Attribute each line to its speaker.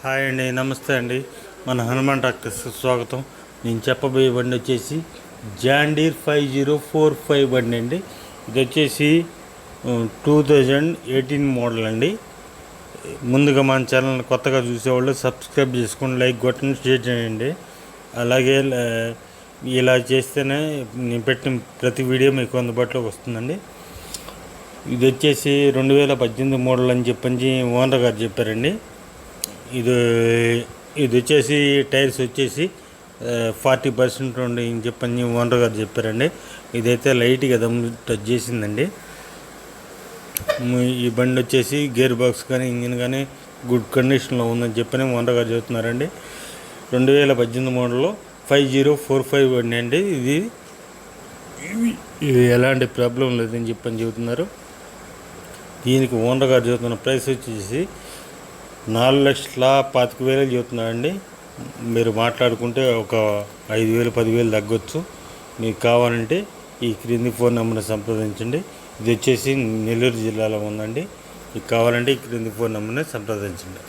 Speaker 1: Hi అండి, నమస్తే అండి. మన హనుమాన్ ట్రాక్టర్స్ స్వాగతం. నేను చెప్పబోయే బండి వచ్చేసి జాండీర్ 5045 బండి అండి. ఇది వచ్చేసి 2018 మోడల్ అండి. ముందుగా మన ఛానల్ కొత్తగా చూసేవాళ్ళు సబ్స్క్రైబ్ చేసుకొని లైక్ కొట్టండి, షేర్ చేయండి. అలాగే ఇలా చేస్తేనే నేను పెట్టిన ప్రతి వీడియో మీకు అందుబాటులోకి వస్తుందండి. ఇది వచ్చేసి 2018 మోడల్ అని చెప్పి ఓనర్ గారు చెప్పారండి. ఇది ఇది వచ్చేసి టైర్స్ వచ్చేసి 40% ఉండి అని చెప్పని ఓనర్ గారు చెప్పారండి. ఇదైతే లైట్గా దమ్ టచ్ చేసిందండి. ఈ బండి వచ్చేసి గేర్ బాక్స్ కానీ ఇంజిన్ కానీ గుడ్ కండిషన్లో ఉందని చెప్పని ఓనర్ గారు చెబుతున్నారండి. 2018 మోడల్లో 5045 బండి అండి. ఇది ఎలాంటి ప్రాబ్లం లేదని చెప్పని చెబుతున్నారు. దీనికి ఓనర్ గారు చెబుతున్న ప్రైస్ వచ్చేసి 4,25,000 చెబుతున్నారండి. మీరు మాట్లాడుకుంటే ఒక 5,000 10,000 తగ్గొచ్చు. మీకు కావాలంటే ఈ క్రింది ఫోన్ నెంబర్ని సంప్రదించండి. ఇది వచ్చేసి నెల్లూరు జిల్లాలో ఉందండి. మీకు కావాలంటే ఈ క్రింది ఫోన్ నెంబర్ని సంప్రదించండి.